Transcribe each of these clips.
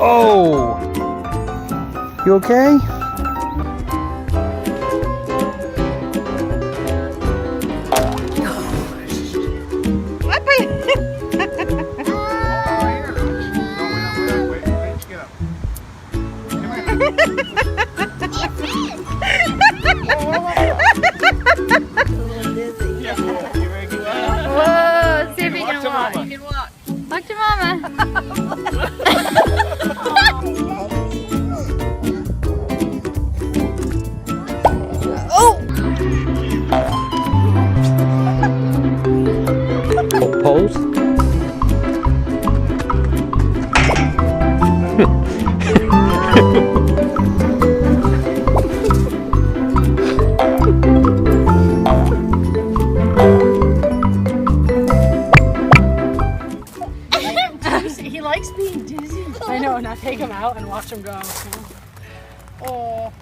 Oh! You okay? Whoa, see if you can walk. You can walk. Walk to mama. Poles? He likes being dizzy. I know, now take him out and watch him go. Oh.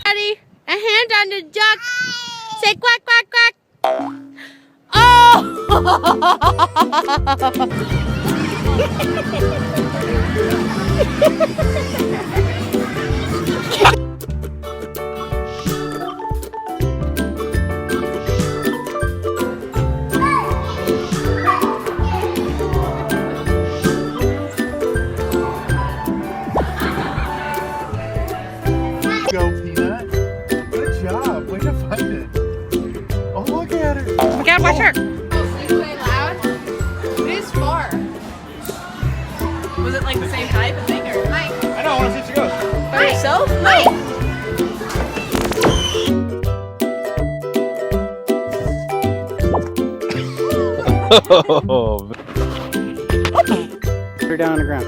Daddy, a hand on the duck. Say quack, quack, quack. Oh! Go, Peanut. Good job. Way to find it. Oh, look at her. Oh my God, watch her. Play loud. It is far. Was it like the same type of thing or? Mike. I know. I want to see if she goes. By yourself? Mike. Put her down on the ground.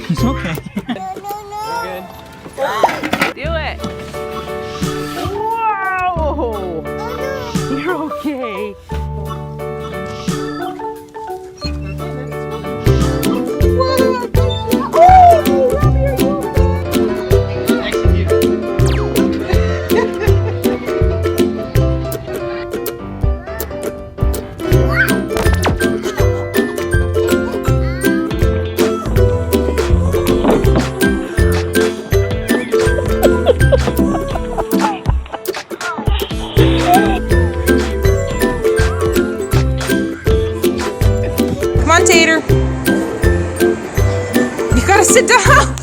It's okay. Good. Do it. Wow. You're okay. Come on, Tater. You gotta sit down.